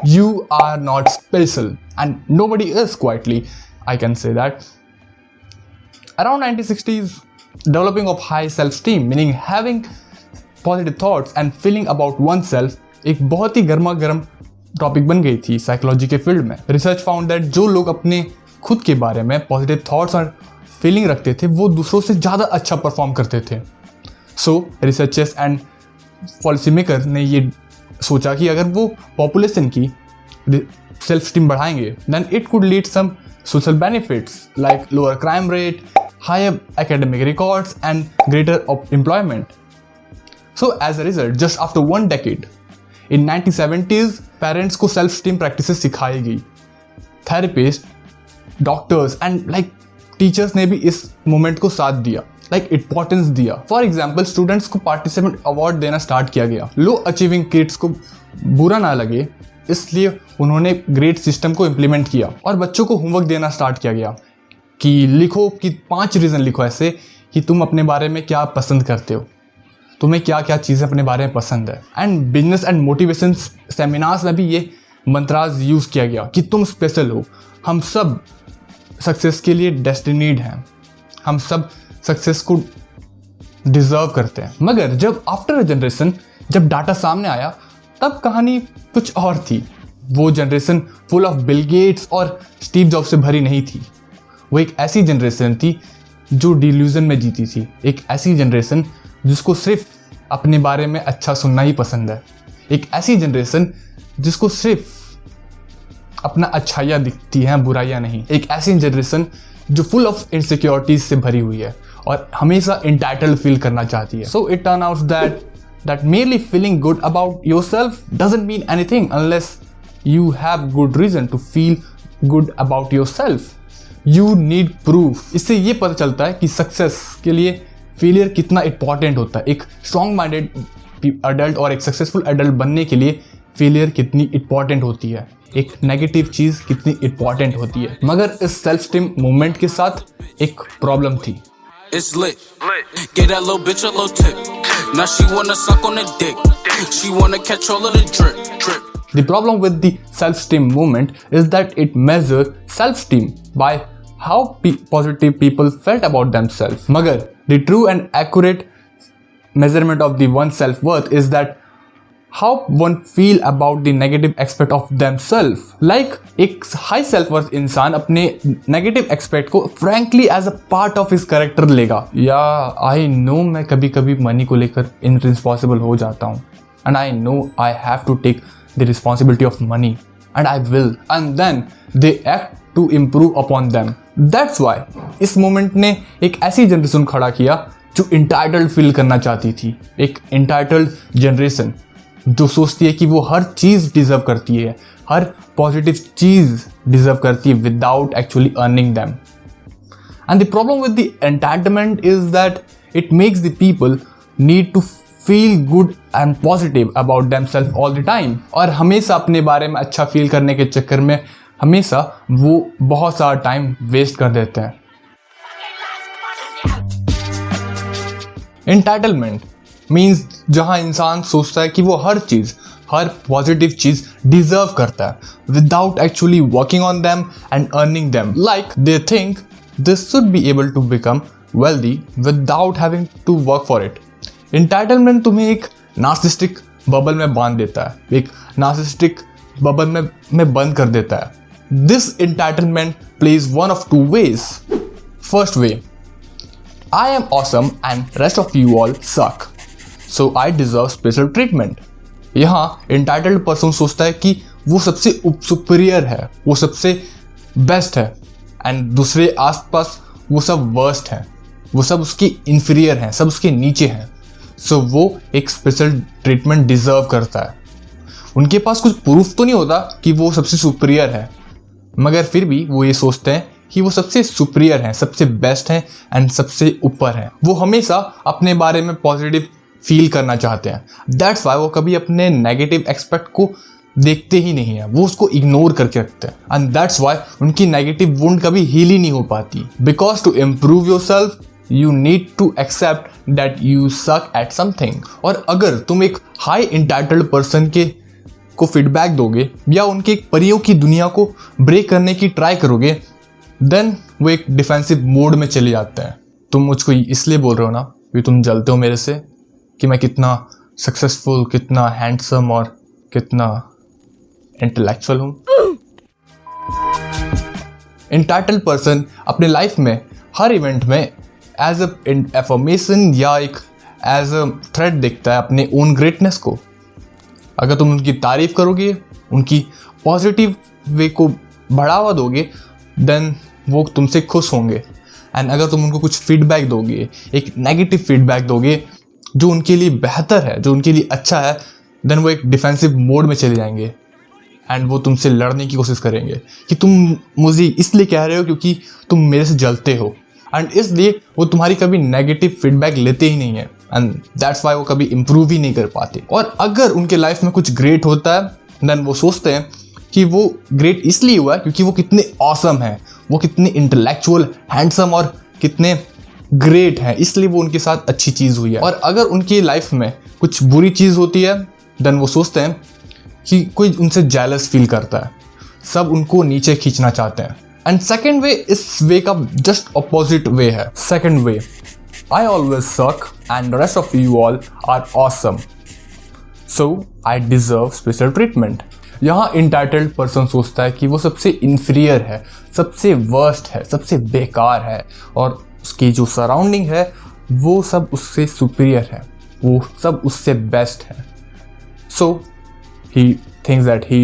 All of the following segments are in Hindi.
You are not special, and nobody is, quietly, I can say that. Around 1960s, developing of high self-esteem, meaning having positive thoughts and feeling about oneself, एक बहुत ही गर्मा गर्म टॉपिक बन गई थी साइकोलॉजी के फील्ड में. रिसर्च फाउंड दैट जो लोग अपने खुद के बारे में पॉजिटिव थॉट्स और फीलिंग रखते थे वो दूसरों से ज़्यादा अच्छा परफॉर्म करते थे. So researchers and policy maker ने ये सोचा कि अगर वो पॉपुलेशन की सेल्फ स्टीम बढ़ाएंगे then it could lead some social benefits like lower crime rate, higher academic records and greater employment. So as a result, just after 1 decade, in 1970s parents को सेल्फ स्टीम प्रैक्टिसेस सिखाई गई. थेरेपिस्ट, डॉक्टर्स एंड टीचर्स ने भी इस मूवमेंट को साथ दिया, इंपॉर्टेंस दिया. फॉर एग्जाम्पल, स्टूडेंट्स को पार्टिसिपेंट अवार्ड देना स्टार्ट किया गया. लो अचीविंग किड्स को बुरा ना लगे इसलिए उन्होंने ग्रेड सिस्टम को इम्प्लीमेंट किया और बच्चों को होमवर्क देना स्टार्ट किया गया कि लिखो, कि 5 रीज़न लिखो ऐसे कि तुम अपने बारे में क्या पसंद करते हो, तुम्हें क्या क्या चीज़ें अपने बारे में पसंद है. And business and motivation seminars में भी ये मंत्राज यूज़ किया गया कि तुम स्पेशल हो, हम सब सक्सेस के लिए डेस्टिनीड हैं, हम सब सक्सेस को डिज़र्व करते हैं. मगर जब आफ्टर अ जनरेशन जब डाटा सामने आया तब कहानी कुछ और थी. वो generation full of Bill Gates और स्टीव जॉब से भरी नहीं थी. वो एक ऐसी जनरेशन थी जो डिल्यूजन में जीती थी, एक ऐसी जनरेशन जिसको सिर्फ अपने बारे में अच्छा सुनना ही पसंद है, एक ऐसी जनरेशन जिसको सिर्फ अपना अच्छाइयाँ दिखती हैं, बुराइयाँ नहीं. एक ऐसी जनरेशन जो फुल ऑफ इनसिक्योरिटीज से भरी हुई है और हमेशा इंटाइटल्ड फील करना चाहती है. So it turn out that merely feeling good about yourself doesn't mean anything unless you have good reason to feel good about yourself. You need proof. इससे ये पता चलता है कि सक्सेस के लिए फेलियर कितना इंपॉर्टेंट होता है. एक स्ट्रॉन्ग माइंडेड अडल्ट और एक सक्सेसफुल अडल्ट बनने के लिए फेलियर कितनी इंपॉर्टेंट होती है, एक नेगेटिव चीज़ कितनी इंपॉर्टेंट होती है. मगर इस सेल्फ स्टीम मूवमेंट के साथ एक प्रॉब्लम थी. It's lit. Get that little bitch a little tip. Now she wanna suck on the dick. She wanna catch all of the drip. The problem with the self-esteem movement is that it measures self-esteem by how positive people felt about themselves. Magar, the true and accurate measurement of the one's self-worth is that how one feel about the negative aspect of themselves. एक high self-worth इंसान अपने negative aspect को frankly as a part of his character लेगा. I know मैं कभी कभी मनी को लेकर irresponsible हो जाता हूँ, and I know I have to take the responsibility of money, and I will, and then they act to improve upon them. That's why इस मोमेंट ने एक ऐसी जनरेशन खड़ा किया जो entitled फील करना चाहती थी. एक entitled जनरेशन जो सोचती है कि वो हर चीज़ डिज़र्व करती है, हर पॉजिटिव चीज़ डिज़र्व करती है without actually earning them. And the problem with the entitlement is that it makes the people need to feel good and positive about themselves all the time. और हमेशा अपने बारे में अच्छा फील करने के चक्कर में हमेशा वो बहुत सारा टाइम वेस्ट कर देते हैं. एंटाइटलमेंट मीन्स जहाँ इंसान सोचता है कि वो हर चीज़, हर पॉजिटिव चीज़ डिज़र्व करता है without actually working on them and earning them. Like they think this should be able to become wealthy without having to work for it. Entitlement तुम्हें एक नार्सिसिस्टिक बबल में बांध देता है, एक नार्सिसिस्टिक बबल में बंद कर देता है. This entitlement plays one of 2 ways. First way, I am awesome and rest of you all suck, so I deserve special treatment. यहाँ entitled person सोचता है कि वो सबसे सुपीरियर है, वो सबसे बेस्ट है, एंड दूसरे आसपास वो सब वर्स्ट हैं, वो सब उसके inferior हैं, सब उसके नीचे हैं. सो वो एक स्पेशल ट्रीटमेंट डिजर्व करता है. उनके पास कुछ प्रूफ तो नहीं होता कि वो सबसे सुपीरियर है, मगर फिर भी वो ये सोचते हैं कि वो सबसे सुपीरियर हैं, सबसे बेस्ट हैं एंड सबसे ऊपर हैं. वो हमेशा अपने बारे में पॉजिटिव फील करना चाहते हैं. दैट्स वाई वो कभी अपने नेगेटिव एस्पेक्ट को देखते ही नहीं है, वो उसको इग्नोर करके रखते हैं. एंड दैट्स वाई उनकी नेगेटिव वुंड कभी हील ही नहीं हो पाती. Because to improve your self you need to accept that you suck at something. और अगर तुम एक हाई इंटाइटल्ड पर्सन को फीडबैक दोगे या उनके परियों की दुनिया को ब्रेक करने की ट्राई करोगे, देन वो एक डिफेंसिव मोड में चले जाते हैं। तुम मुझको इसलिए बोल रहे हो ना कि तुम जलते हो मेरे से कि मैं कितना सक्सेसफुल, कितना हैंडसम और कितना इंटेलेक्चुअल हूँ। एंटाइटल्ड पर्सन अपने लाइफ में हर इवेंट में एज एफर्मेशन या एक एज अ थ्रेट देखता है अपने ओन ग्रेटनेस को। अगर तुम उनकी तारीफ करोगे, उनकी पॉजिटिव वे को बढ़ावा दोगे, देन वो तुमसे खुश होंगे। एंड अगर तुम उनको कुछ फीडबैक दोगे, एक नेगेटिव फीडबैक दोगे जो उनके लिए बेहतर है, जो उनके लिए अच्छा है, देन वो एक डिफेंसिव मोड में चले जाएंगे एंड वो तुमसे लड़ने की कोशिश करेंगे कि तुम मुझे इसलिए कह रहे हो क्योंकि तुम मेरे से जलते हो। एंड इसलिए वो तुम्हारी कभी नेगेटिव फीडबैक लेते ही नहीं है एंड दैट्स वाई वो कभी इम्प्रूव ही नहीं कर पाते। और अगर उनके लाइफ में कुछ ग्रेट होता है, देन वो सोचते हैं कि वो ग्रेट इसलिए हुआ है क्योंकि वो कितने ऑसम हैं, वो कितने इंटेलेक्चुअल, हैंडसम और कितने ग्रेट हैं, इसलिए वो उनके साथ अच्छी चीज़ हुई है। और अगर उनकी लाइफ में कुछ बुरी चीज़ होती है, देन वो सोचते हैं कि कोई उनसे जेलस फील करता है, सब उनको नीचे खींचना चाहते हैं। एंड सेकेंड वे इस वे का जस्ट अपोजिट वे है। Second way, I always suck and rest of you all are awesome, so I deserve special treatment. यहाँ इंटाइटल्ड पर्सन सोचता है कि वो सबसे इन्फीरियर है, सबसे वर्स्ट है, सबसे बेकार है और उसकी जो सराउंडिंग है वो सब उससे सुपीरियर है, वो सब उससे बेस्ट है। सो he thinks that he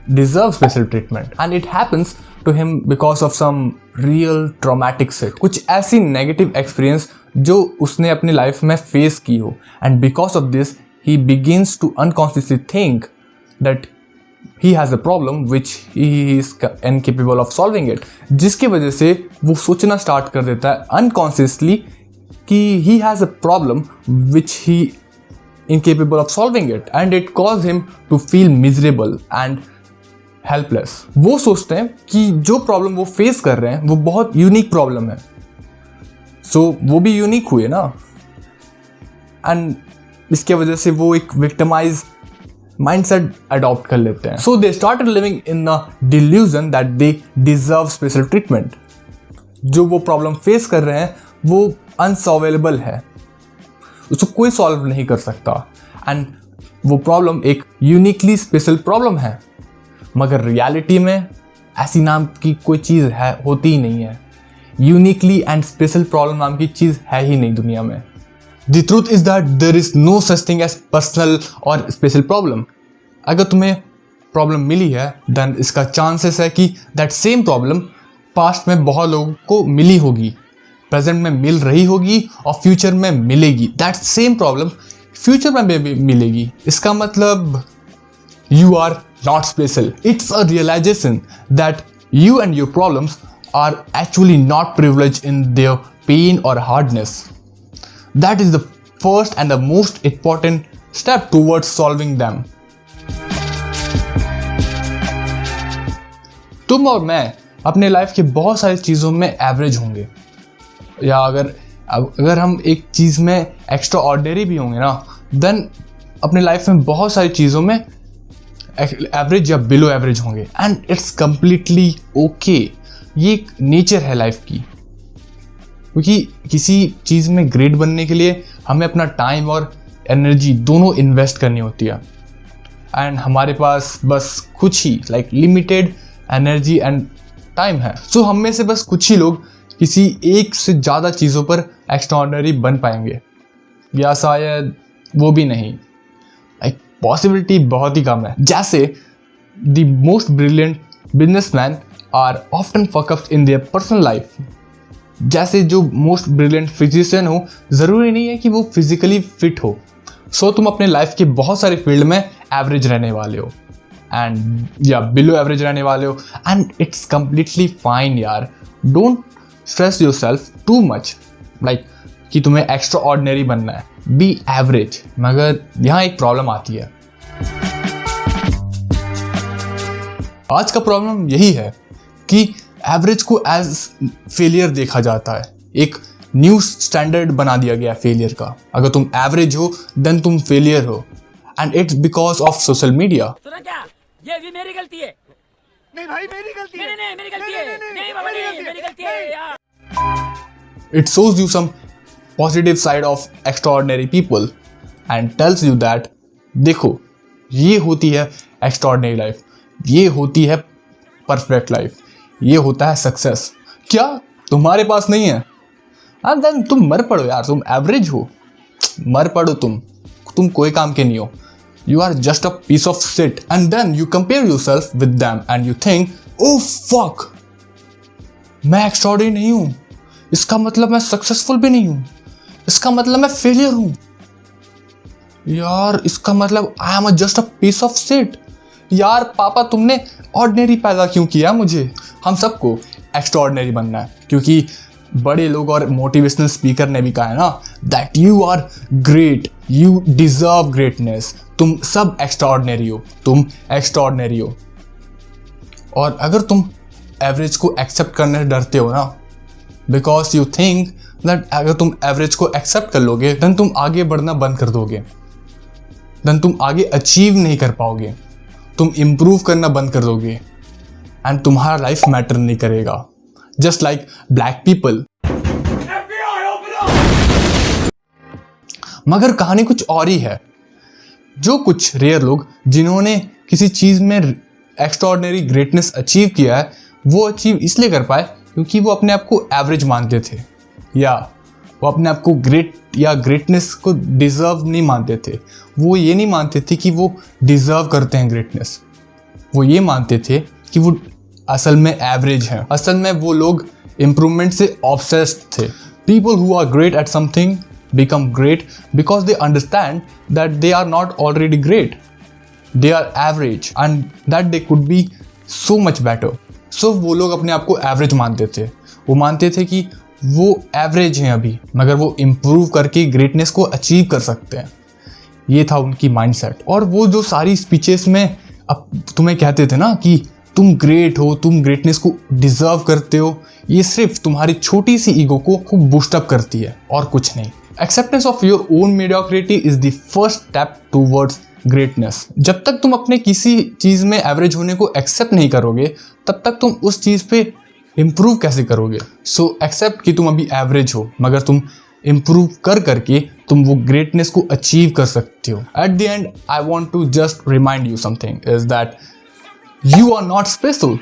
deserves special treatment and it happens to him because of some real traumatic shit, कुछ ऐसी negative experience जो उसने अपनी लाइफ में फेस की हो, and because of this he begins to unconsciously think that he has a problem which he is incapable of solving it, जिसकी वजह से वो सोचना स्टार्ट कर देता है unconsciously कि he has a problem which he incapable of solving it and it caused him to feel miserable and helpless। वो सोचते हैं कि जो प्रॉब्लम वो फेस कर रहे हैं वो बहुत यूनिक प्रॉब्लम है, सो वो भी यूनिक हुए ना, एंड इसके वजह से वो एक विक्टिमाइज माइंडसेट अडॉप्ट कर लेते हैं। So they started living in a delusion that they deserve special treatment. जो वो प्रॉब्लम फेस कर रहे हैं वो अनसॉल्वेबल है, उसको कोई सॉल्व नहीं कर सकता एंड वो प्रॉब्लम एक यूनिकली स्पेशल प्रॉब्लम है, मगर रियलिटी में ऐसी नाम की कोई चीज़ है होती ही नहीं है। यूनिकली एंड स्पेशल प्रॉब्लम नाम की चीज़ है ही नहीं दुनिया में। The truth is that there is no such thing as personal और स्पेशल प्रॉब्लम। अगर तुम्हें प्रॉब्लम मिली है, देन इसका चांसेस है कि दैट सेम प्रॉब्लम पास्ट में बहुत लोगों को मिली होगी, प्रेजेंट में मिल रही होगी और फ्यूचर में मिलेगी। दैट सेम प्रॉब्लम फ्यूचर में भी मिलेगी। इसका मतलब you are not special. It's a realization that you and your problems are actually not privilege in their pain और hardness. That is the first and the most important step towards solving them. तुम और मैं अपने लाइफ की बहुत सारी चीज़ों में एवरेज होंगे, या अगर हम एक चीज़ में एक्स्ट्रा ऑर्डिनरी भी होंगे ना, देन अपने लाइफ में बहुत सारी चीज़ों में एवरेज या बिलो एवरेज होंगे एंड इट्स कम्प्लीटली ओके। ये एक नेचर है लाइफ की, क्योंकि किसी चीज़ में ग्रेट बनने के लिए हमें अपना टाइम और एनर्जी दोनों इन्वेस्ट करनी होती है एंड हमारे पास बस कुछ ही लिमिटेड एनर्जी एंड टाइम है। सो हम में से बस कुछ ही लोग किसी एक से ज़्यादा चीज़ों पर एक्स्ट्राऑर्डिनरी बन पाएंगे, या शायद वो भी नहीं। पॉसिबिलिटी बहुत ही कम है। जैसे the most brilliant businessman are often fuckups in their personal life. जैसे जो मोस्ट ब्रिलियंट फिजिशियन हो, ज़रूरी नहीं है कि वो फिजिकली फिट हो। सो तुम अपने लाइफ के बहुत सारे फील्ड में एवरेज रहने वाले हो एंड या बिलो एवरेज रहने वाले हो एंड इट्स कम्प्लीटली फाइन यार। Don't stress your self too much कि तुम्हें एक्स्ट्रा ऑर्डिनरी बनना है, बी एवरेज। मगर यहाँ एक प्रॉब्लम आती है। आज का प्रॉब्लम यही है कि एवरेज को एज फेलियर देखा जाता है, एक न्यू स्टैंडर्ड बना दिया गया फेलियर का। अगर तुम एवरेज हो देन तुम फेलियर हो and it's because of social media. सुना क्या? ये भी मेरी गलती है। नहीं भाई मेरी गलती है। नहीं मेरी गलती है। नहीं बाबा नहीं मेरी गलती है यार। It shows you some positive side of extraordinary people and tells you that देखो ये होती है extraordinary life, ये होती है perfect life, ये होता है सक्सेस। क्या तुम्हारे पास नहीं है? एंड देन तुम मर पड़ो यार, तुम एवरेज हो, मर पड़ो तुम कोई काम के नहीं हो। You are just a piece of shit and then you compare yourself with them and you think, oh fuck, मैं extraordinary नहीं हूँ, इसका मतलब मैं सक्सेसफुल भी नहीं हूँ, इसका मतलब मैं फेलियर हूँ यार, इसका मतलब I am just a piece of shit. यार पापा तुमने ऑर्डिनरी पैदा क्यों किया मुझे? हम सबको एक्स्ट्राऑर्डिनरी बनना है, क्योंकि बड़े लोग और मोटिवेशनल स्पीकर ने भी कहा है ना that you are great, you deserve greatness, तुम सब एक्स्ट्राऑर्डिनरी हो, तुम एक्स्ट्राऑर्डिनरी हो। और अगर तुम एवरेज को एक्सेप्ट करने से डरते हो ना, बिकॉज यू थिंक दैट अगर तुम एवरेज को एक्सेप्ट कर लोगे देन तुम आगे बढ़ना बंद कर दोगे, देन तुम आगे अचीव नहीं कर पाओगे, तुम इम्प्रूव करना बंद कर दोगे एंड तुम्हारा लाइफ मैटर नहीं करेगा। Just like black people. मगर कहानी कुछ और ही है। जो कुछ रेयर लोग जिन्होंने किसी चीज़ में एक्स्ट्राऑर्डिनरी ग्रेटनेस अचीव किया है, वो अचीव इसलिए कर पाए क्योंकि वो अपने आप को एवरेज मानते थे, या वो अपने आप को ग्रेट या ग्रेटनेस को डिज़र्व नहीं मानते थे। वो ये नहीं मानते थे कि वो डिज़र्व करते हैं ग्रेटनेस, वो ये मानते थे कि वो असल में एवरेज हैं। असल में वो लोग इम्प्रूवमेंट से ऑब्सेस्ड थे। People who are great at something become great because they understand that they are not already great, they are average and that they could be so much better. So वो लोग अपने आप को एवरेज मानते थे, वो मानते थे कि वो एवरेज हैं अभी, मगर वो इम्प्रूव करके ग्रेटनेस को अचीव कर सकते हैं। ये था उनकी माइंडसेट। और वो जो सारी स्पीचेस में अब तुम्हें कहते थे ना कि तुम ग्रेट हो, तुम ग्रेटनेस को डिजर्व करते हो, ये सिर्फ तुम्हारी छोटी सी ईगो को खूब बूस्टअप करती है और कुछ नहीं। Acceptance of your own mediocrity is the first step towards greatness. जब तक तुम अपने किसी चीज़ में एवरेज होने को एक्सेप्ट नहीं करोगे, तब तक तुम उस चीज़ पे इम्प्रूव कैसे करोगे? सो एक्सेप्ट कि तुम अभी एवरेज हो, मगर तुम इम्प्रूव करके तुम वो ग्रेटनेस को अचीव कर सकते हो। At the end I want to just remind you something is that you are not special,